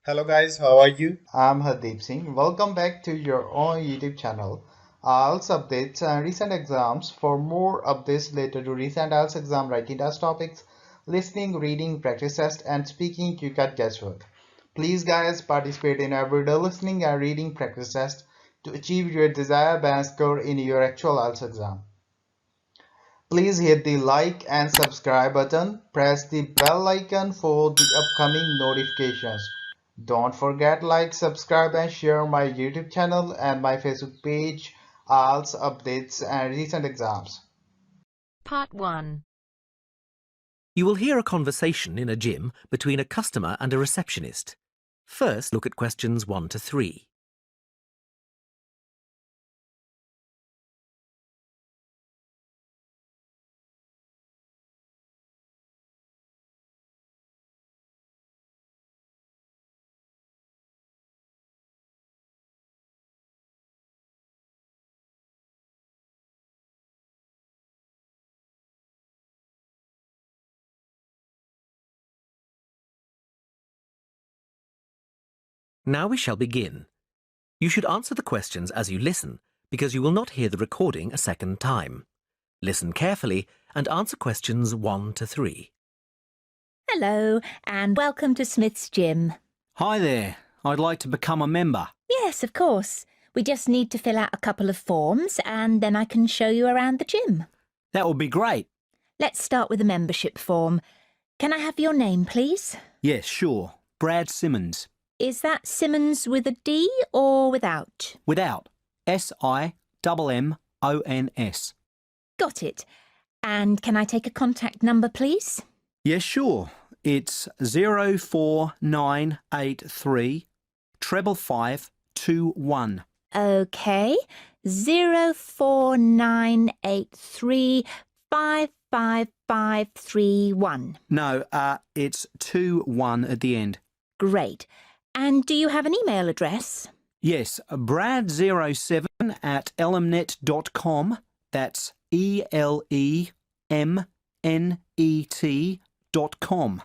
Hello guys, how are you? I'm Hardeep Singh. Welcome back to your own YouTube channel. IELTS updates and recent exams. For more updates related to recent IELTS exam writing test topics, listening, reading, practice test, and speaking, you can guesswork. Please, guys, participate in everyday listening and reading practice test to achieve your desired band score in your actual IELTS exam. Please hit the like and subscribe button. Press the bell icon for the upcoming notifications. Don't forget like, subscribe and share my YouTube channel and my Facebook page, IELTS updates and recent exams. Part 1. You will hear a conversation in a gym between a customer and a receptionist. First, look at questions 1 to 3. Now we shall begin. You should answer the questions as you listen, because you will not hear the recording a second time. Listen carefully and answer questions 1 to 3. Hello, and welcome to Smith's Gym. Hi there. I'd like to become a member. Yes, of course. We just need to fill out a couple of forms and then I can show you around the gym. That would be great. Let's start with the membership form. Can I have your name, please? Yes, sure. Brad Simmons. Is that Simmons with a D or without? Without. SIMMONS. Got it. And can I take a contact number, please? Yes, sure. It's 04983 55521. OK. 04983 55531. No, it's 21 at the end. Great. And do you have an email address? Yes, brad07@elemnet.com. That's ELEMNET.com.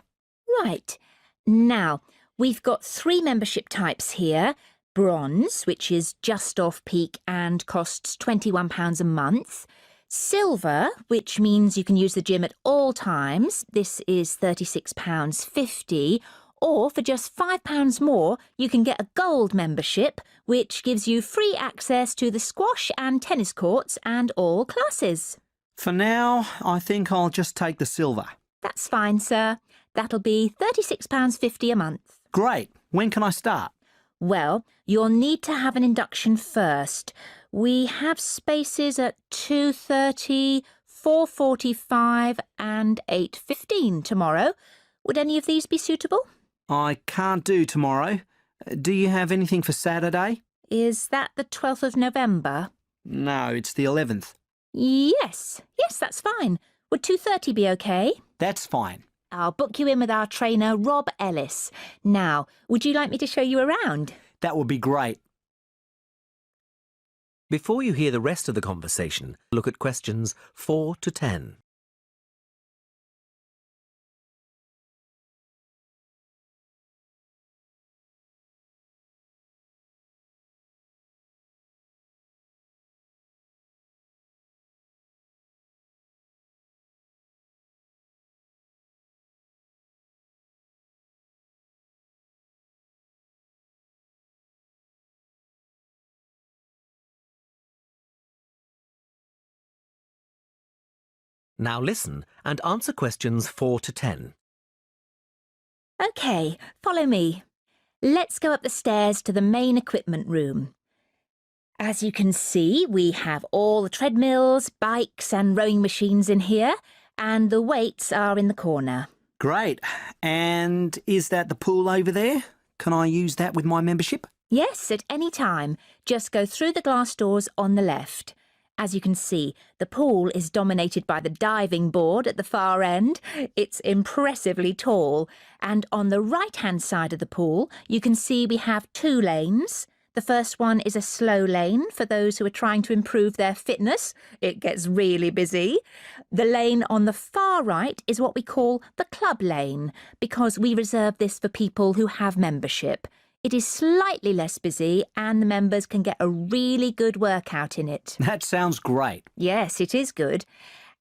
Right. Now, we've got 3 membership types here. Bronze, which is just off peak and costs £21 a month. Silver, which means you can use the gym at all times. This is £36.50. Or for just £5 more, you can get a gold membership, which gives you free access to the squash and tennis courts and all classes. For now, I think I'll just take the silver. That's fine, sir. That'll be £36.50 a month. Great. When can I start? Well, you'll need to have an induction first. We have spaces at 2:30, 4:45 and 8:15 tomorrow. Would any of these be suitable? I can't do tomorrow. Do you have anything for Saturday? Is that the 12th of November? No, it's the 11th. Yes, that's fine. Would 2:30 be okay? That's fine. I'll book you in with our trainer, Rob Ellis. Now, would you like me to show you around? That would be great. Before you hear the rest of the conversation, look at questions 4 to 10. Now listen and answer questions 4 to 10. OK, follow me. Let's go up the stairs to the main equipment room. As you can see, we have all the treadmills, bikes and rowing machines in here, and the weights are in the corner. Great. And is that the pool over there? Can I use that with my membership? Yes, at any time. Just go through the glass doors on the left. As you can see, the pool is dominated by the diving board at the far end. It's impressively tall. And on the right-hand side of the pool, you can see we have 2 lanes. The first one is a slow lane for those who are trying to improve their fitness. It gets really busy. The lane on the far right is what we call the club lane, because we reserve this for people who have membership. It is slightly less busy and the members can get a really good workout in it. That sounds great. Yes, it is good.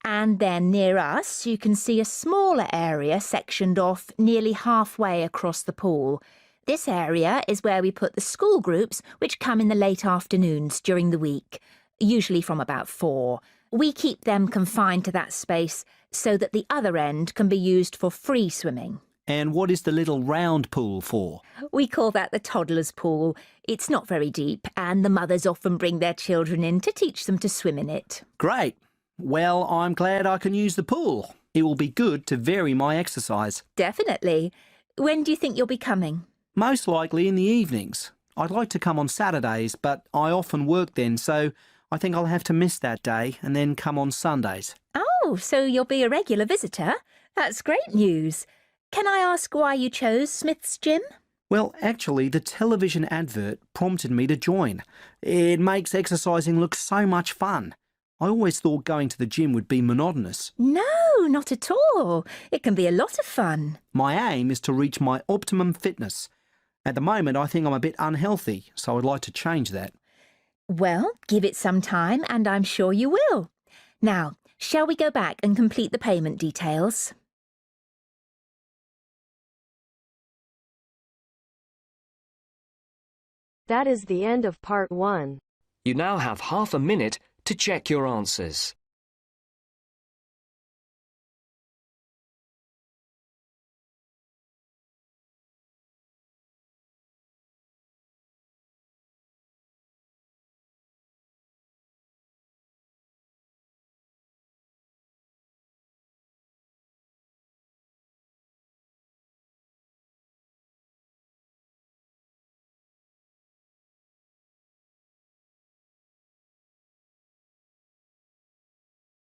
And then near us, you can see a smaller area sectioned off nearly halfway across the pool. This area is where we put the school groups which come in the late afternoons during the week, usually from about 4. We keep them confined to that space so that the other end can be used for free swimming. And what is the little round pool for? We call that the toddler's pool. It's not very deep and the mothers often bring their children in to teach them to swim in it. Great. Well, I'm glad I can use the pool. It will be good to vary my exercise. Definitely. When do you think you'll be coming? Most likely in the evenings. I'd like to come on Saturdays, but I often work then, so I think I'll have to miss that day and then come on Sundays. Oh, so you'll be a regular visitor? That's great news. Can I ask why you chose Smith's Gym? Well, actually, the television advert prompted me to join. It makes exercising look so much fun. I always thought going to the gym would be monotonous. No, not at all. It can be a lot of fun. My aim is to reach my optimum fitness. At the moment, I think I'm a bit unhealthy, so I'd like to change that. Well, give it some time and I'm sure you will. Now, shall we go back and complete the payment details? That is the end of part 1. You now have half a minute to check your answers.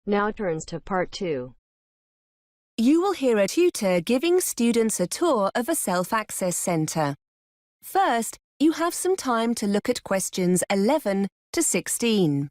Now turns to part 2. You will hear a tutor giving students a tour of a self-access centre. First, you have some time to look at questions 11 to 16.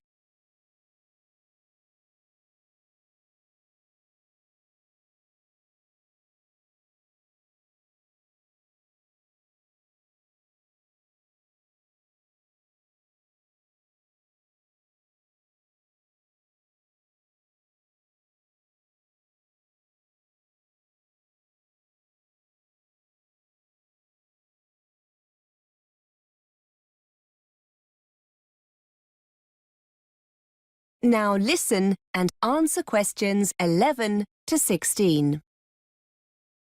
Now listen and answer questions 11 to 16.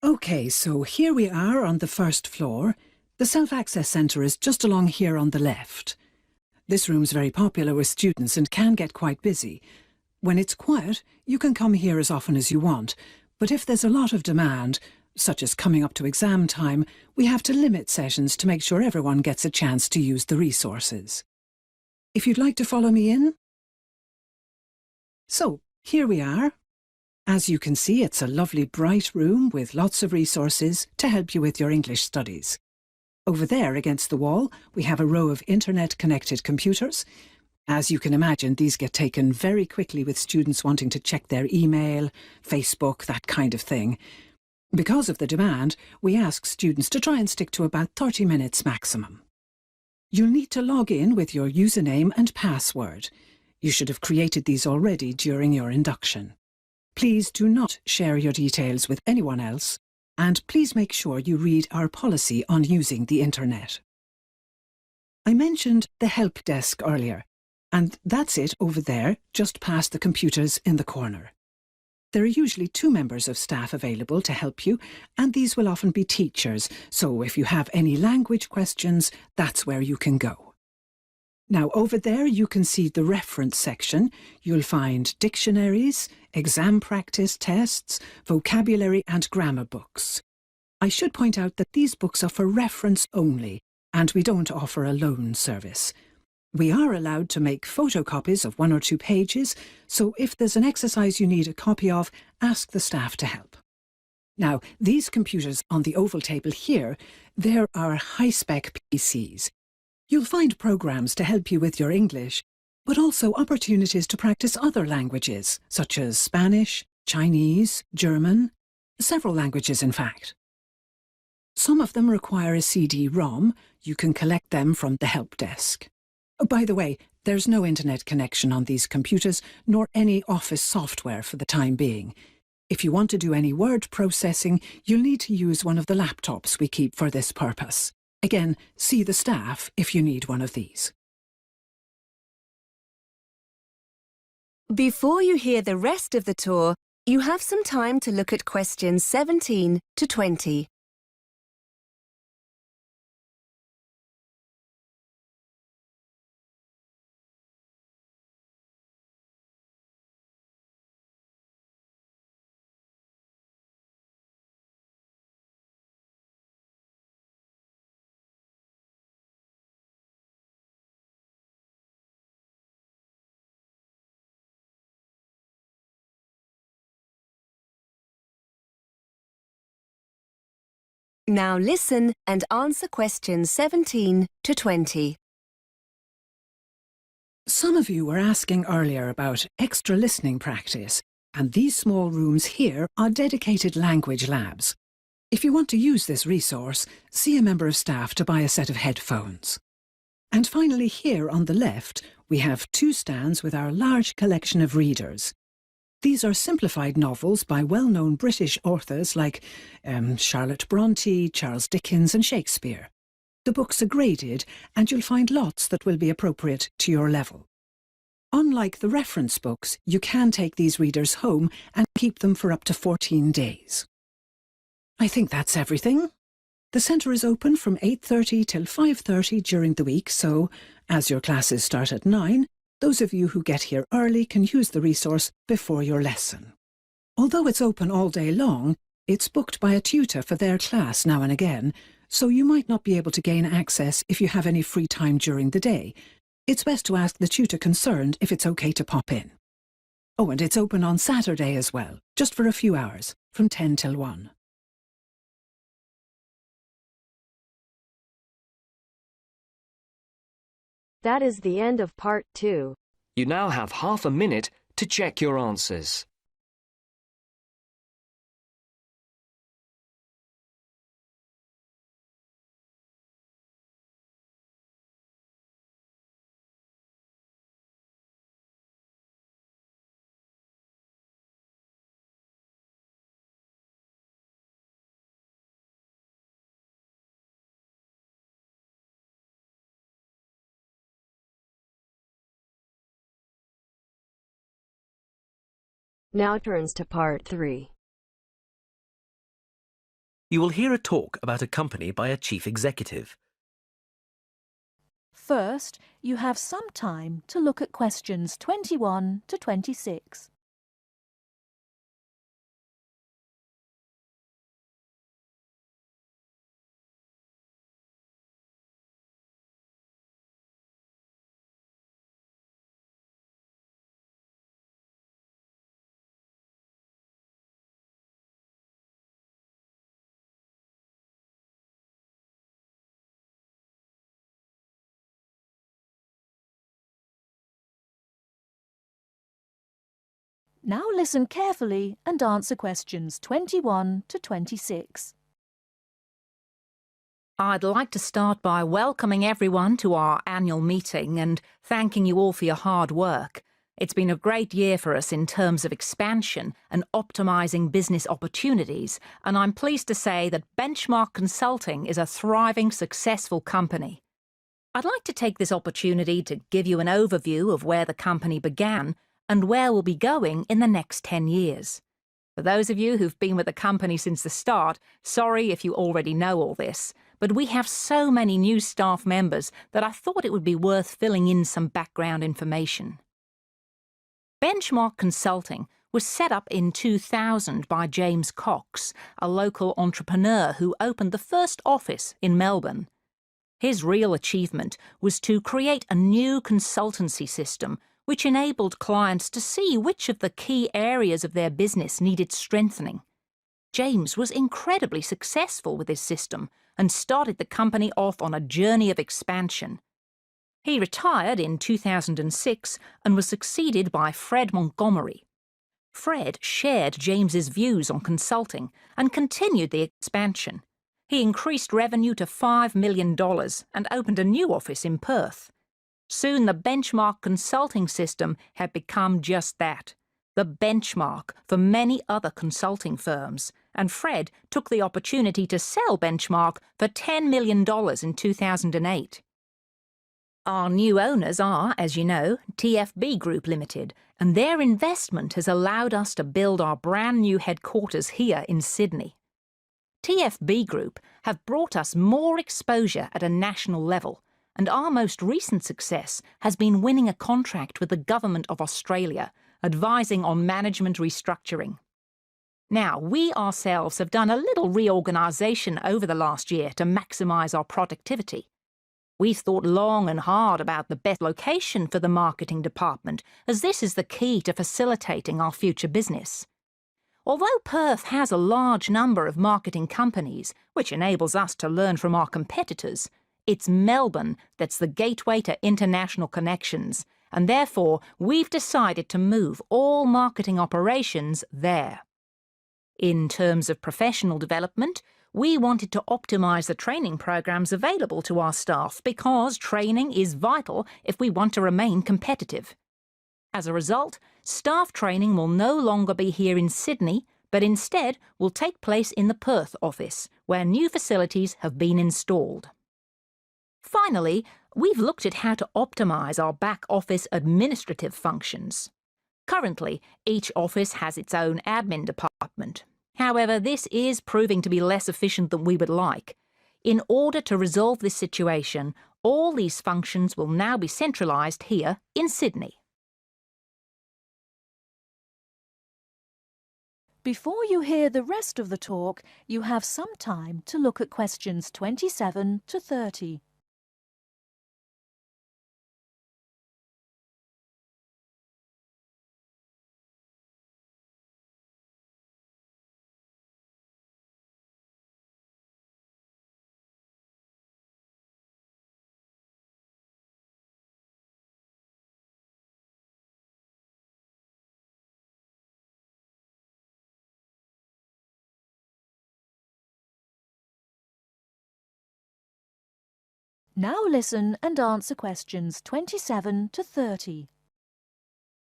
OK, so here we are on the first floor. The self-access centre is just along here on the left. This room's very popular with students and can get quite busy. When it's quiet, you can come here as often as you want, but if there's a lot of demand, such as coming up to exam time, we have to limit sessions to make sure everyone gets a chance to use the resources. If you'd like to follow me in. So, here we are. As you can see, it's a lovely bright room with lots of resources to help you with your English studies. Over there against the wall, we have a row of internet-connected computers. As you can imagine, these get taken very quickly with students wanting to check their email, Facebook, that kind of thing. Because of the demand, we ask students to try and stick to about 30 minutes maximum. You'll need to log in with your username and password. You should have created these already during your induction. Please do not share your details with anyone else, and please make sure you read our policy on using the internet. I mentioned the help desk earlier, and that's it over there, just past the computers in the corner. There are usually 2 members of staff available to help you, and these will often be teachers, so if you have any language questions, that's where you can go. Now, over there you can see the reference section. You'll find dictionaries, exam practice tests, vocabulary and grammar books. I should point out that these books are for reference only, and we don't offer a loan service. We are allowed to make photocopies of 1 or 2 pages, so if there's an exercise you need a copy of, ask the staff to help. Now, these computers on the oval table here, they're our high-spec PCs. You'll find programs to help you with your English, but also opportunities to practice other languages, such as Spanish, Chinese, German, several languages in fact. Some of them require a CD-ROM. You can collect them from the help desk. Oh, by the way, there's no internet connection on these computers, nor any office software for the time being. If you want to do any word processing, you'll need to use one of the laptops we keep for this purpose. Again, see the staff if you need one of these. Before you hear the rest of the tour, you have some time to look at questions 17 to 20. Now listen and answer questions 17 to 20. Some of you were asking earlier about extra listening practice, and these small rooms here are dedicated language labs. If you want to use this resource, see a member of staff to buy a set of headphones. And finally, here on the left, we have 2 stands with our large collection of readers. These are simplified novels by well-known British authors like Charlotte Bronte, Charles Dickens and Shakespeare. The books are graded, and you'll find lots that will be appropriate to your level. Unlike the reference books, you can take these readers home and keep them for up to 14 days. I think that's everything. The centre is open from 8:30 till 5:30 during the week, so, as your classes start at 9, those of you who get here early can use the resource before your lesson. Although it's open all day long, it's booked by a tutor for their class now and again, so you might not be able to gain access if you have any free time during the day. It's best to ask the tutor concerned if it's okay to pop in. Oh, and it's open on Saturday as well, just for a few hours, from 10 till 1. That is the end of part 2. You now have half a minute to check your answers. Now turns to part 3. You will hear a talk about a company by a chief executive. First, you have some time to look at questions 21 to 26. Now listen carefully and answer questions 21 to 26. I'd like to start by welcoming everyone to our annual meeting and thanking you all for your hard work. It's been a great year for us in terms of expansion and optimising business opportunities, and I'm pleased to say that Benchmark Consulting is a thriving, successful company. I'd like to take this opportunity to give you an overview of where the company began and where we'll be going in the next 10 years. For those of you who've been with the company since the start, sorry if you already know all this, but we have so many new staff members that I thought it would be worth filling in some background information. Benchmark Consulting was set up in 2000 by James Cox, a local entrepreneur who opened the first office in Melbourne. His real achievement was to create a new consultancy system which enabled clients to see which of the key areas of their business needed strengthening. James was incredibly successful with his system and started the company off on a journey of expansion. He retired in 2006 and was succeeded by Fred Montgomery. Fred shared James's views on consulting and continued the expansion. He increased revenue to $5 million and opened a new office in Perth. Soon the benchmark consulting system had become just that, the benchmark for many other consulting firms, and Fred took the opportunity to sell Benchmark for $10 million in 2008. Our new owners are, as you know, TFB Group Limited, and their investment has allowed us to build our brand new headquarters here in Sydney. TFB Group have brought us more exposure at a national level, and our most recent success has been winning a contract with the Government of Australia, advising on management restructuring. Now, we ourselves have done a little reorganisation over the last year to maximise our productivity. We've thought long and hard about the best location for the marketing department, as this is the key to facilitating our future business. Although Perth has a large number of marketing companies, which enables us to learn from our competitors, it's Melbourne that's the gateway to international connections, and therefore we've decided to move all marketing operations there. In terms of professional development, we wanted to optimise the training programs available to our staff because training is vital if we want to remain competitive. As a result, staff training will no longer be here in Sydney, but instead will take place in the Perth office, where new facilities have been installed. Finally, we've looked at how to optimise our back office administrative functions. Currently, each office has its own admin department. However, this is proving to be less efficient than we would like. In order to resolve this situation, all these functions will now be centralised here in Sydney. Before you hear the rest of the talk, you have some time to look at questions 27 to 30. Now listen and answer questions 27 to 30.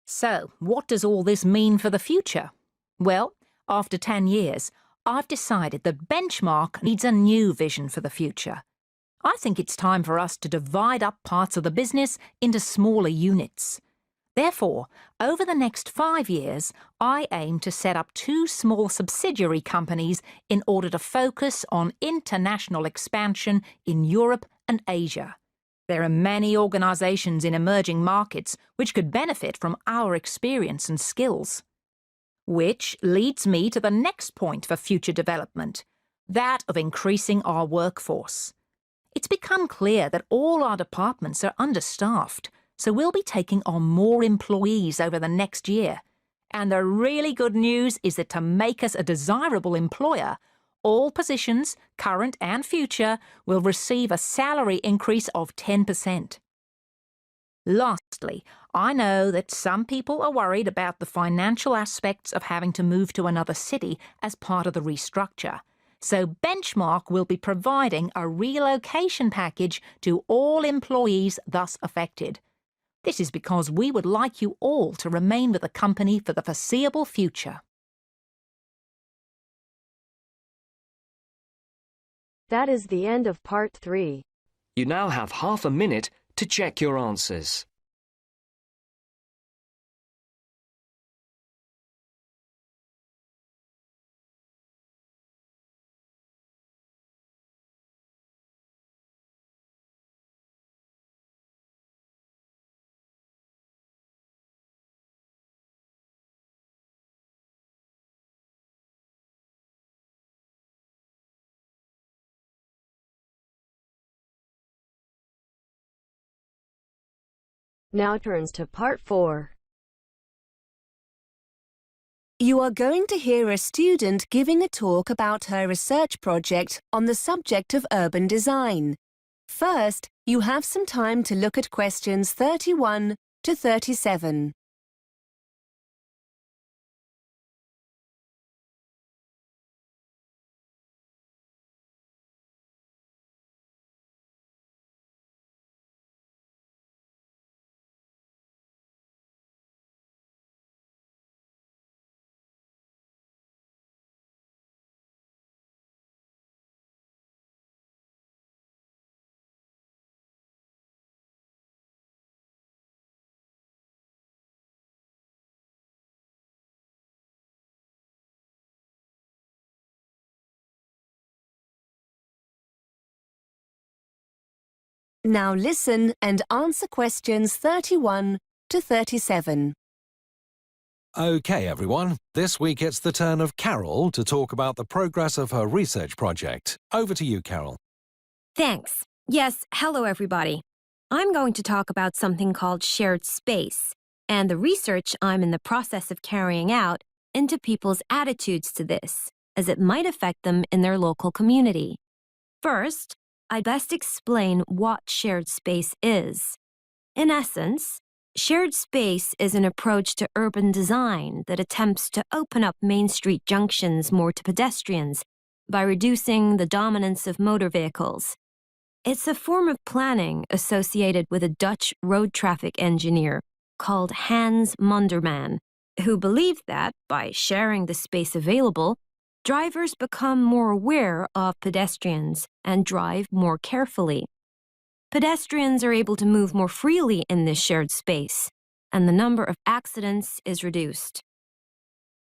So, what does all this mean for the future? Well, after 10 years, I've decided that Benchmark needs a new vision for the future. I think it's time for us to divide up parts of the business into smaller units. Therefore, over the next 5 years, I aim to set up 2 small subsidiary companies in order to focus on international expansion in Europe and Asia. There are many organisations in emerging markets which could benefit from our experience and skills. Which leads me to the next point for future development, that of increasing our workforce. It's become clear that all our departments are understaffed, so we'll be taking on more employees over the next year. And the really good news is that to make us a desirable employer, all positions, current and future, will receive a salary increase of 10%. Lastly, I know that some people are worried about the financial aspects of having to move to another city as part of the restructure. So Benchmark will be providing a relocation package to all employees thus affected. This is because we would like you all to remain with the company for the foreseeable future. That is the end of part 3. You now have half a minute to check your answers. Now turns to part 4. You are going to hear a student giving a talk about her research project on the subject of urban design. First, you have some time to look at questions 31 to 37. Now listen and answer questions 31 to 37. OK, everyone. This week it's the turn of Carol to talk about the progress of her research project. Over to you, Carol. Thanks. Yes, hello, everybody. I'm going to talk about something called shared space and the research I'm in the process of carrying out into people's attitudes to this, as it might affect them in their local community. First, I'd best explain what shared space is. In essence, shared space is an approach to urban design that attempts to open up main street junctions more to pedestrians by reducing the dominance of motor vehicles. It's a form of planning associated with a Dutch road traffic engineer called Hans Monderman, who believed that, by sharing the space available, drivers become more aware of pedestrians and drive more carefully. Pedestrians are able to move more freely in this shared space, and the number of accidents is reduced.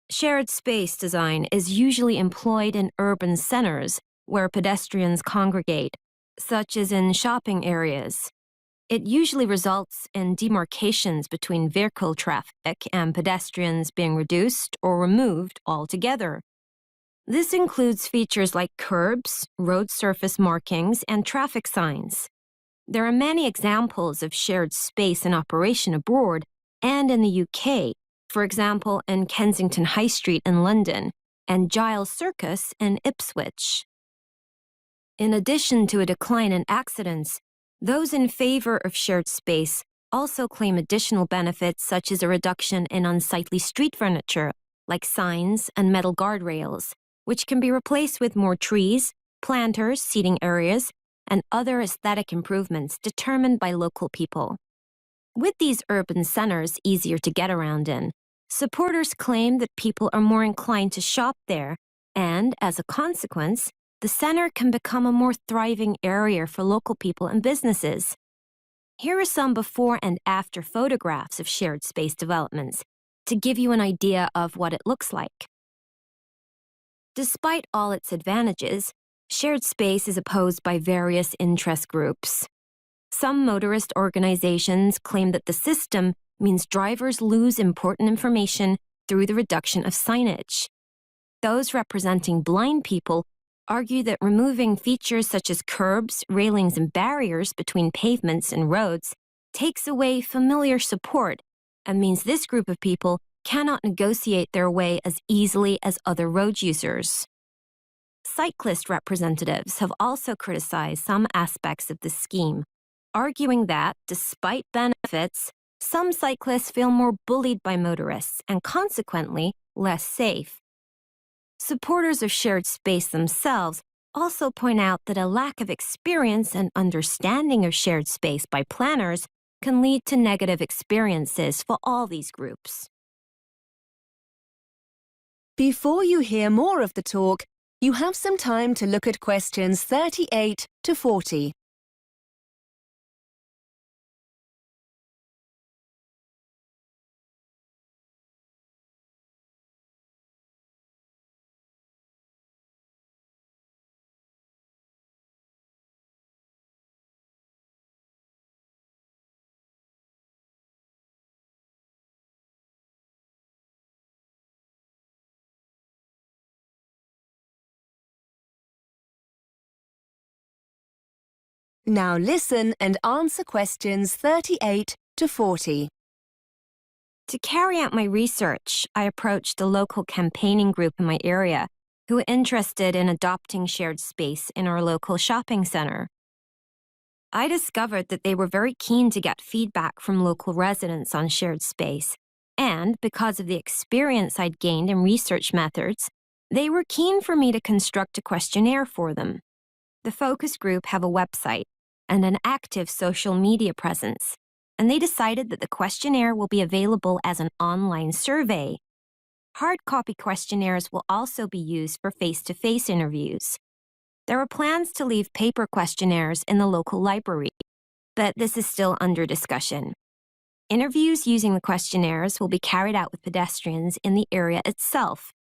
Shared space design is usually employed in urban centers where pedestrians congregate, such as in shopping areas. It usually results in demarcations between vehicle traffic and pedestrians being reduced or removed altogether. This includes features like curbs, road surface markings, and traffic signs. There are many examples of shared space in operation abroad and in the UK, for example, in Kensington High Street in London and Giles Circus in Ipswich. In addition to a decline in accidents, those in favor of shared space also claim additional benefits such as a reduction in unsightly street furniture, like signs and metal guardrails, which can be replaced with more trees, planters, seating areas, and other aesthetic improvements determined by local people. With these urban centers easier to get around in, supporters claim that people are more inclined to shop there, and, as a consequence, the center can become a more thriving area for local people and businesses. Here are some before and after photographs of shared space developments to give you an idea of what it looks like. Despite all its advantages, shared space is opposed by various interest groups. Some motorist organizations claim that the system means drivers lose important information through the reduction of signage. Those representing blind people argue that removing features such as curbs, railings, and barriers between pavements and roads takes away familiar support and means this group of people cannot negotiate their way as easily as other road users. Cyclist representatives have also criticized some aspects of the scheme, arguing that, despite benefits, some cyclists feel more bullied by motorists and consequently less safe. Supporters of shared space themselves also point out that a lack of experience and understanding of shared space by planners can lead to negative experiences for all these groups. Before you hear more of the talk, you have some time to look at questions 38 to 40. Now listen and answer questions 38 to 40. To carry out my research, I approached a local campaigning group in my area who were interested in adopting shared space in our local shopping center. I discovered that they were very keen to get feedback from local residents on shared space, and because of the experience I'd gained in research methods, they were keen for me to construct a questionnaire for them. The focus group have a website and an active social media presence, and they decided that the questionnaire will be available as an online survey. Hard copy questionnaires will also be used for face-to-face interviews. There are plans to leave paper questionnaires in the local library, but this is still under discussion. Interviews using the questionnaires will be carried out with pedestrians in the area itself.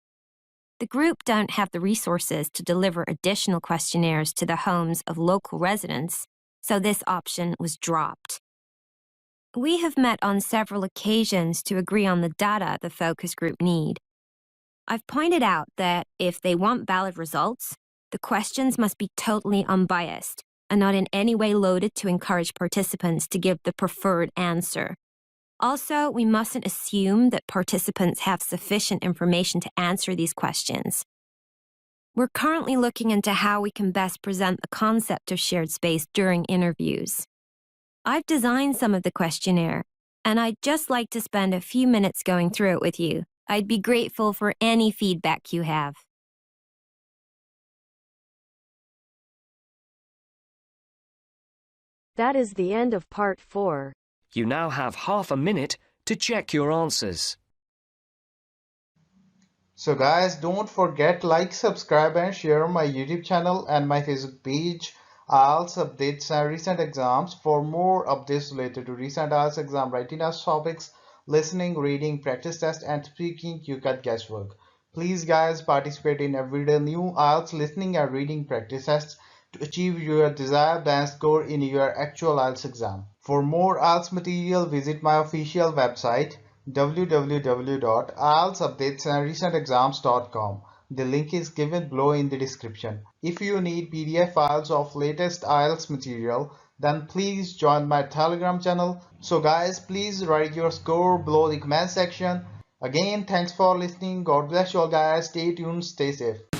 The group don't have the resources to deliver additional questionnaires to the homes of local residents, so this option was dropped. We have met on several occasions to agree on the data the focus group need. I've pointed out that if they want valid results, the questions must be totally unbiased and not in any way loaded to encourage participants to give the preferred answer. Also, we mustn't assume that participants have sufficient information to answer these questions. We're currently looking into how we can best present the concept of shared space during interviews. I've designed some of the questionnaire, and I'd just like to spend a few minutes going through it with you. I'd be grateful for any feedback you have. That is the end of part 4. You now have half a minute to check your answers. So guys, don't forget like, subscribe and share my YouTube channel and my Facebook page, IELTS updates and recent exams. For more updates related to recent IELTS exam writing test topics, listening, reading, practice test and speaking, you got guesswork. Please guys, participate in everyday new IELTS listening and reading practice tests to achieve your desired band score in your actual IELTS exam. For more IELTS material, visit my official website www.ieltsupdatesandrecentexams.com. The link is given below in the description. If you need PDF files of latest IELTS material, then please join my Telegram channel. So guys, please write your score below the comment section. Again, thanks for listening. God bless you all guys. Stay tuned, stay safe.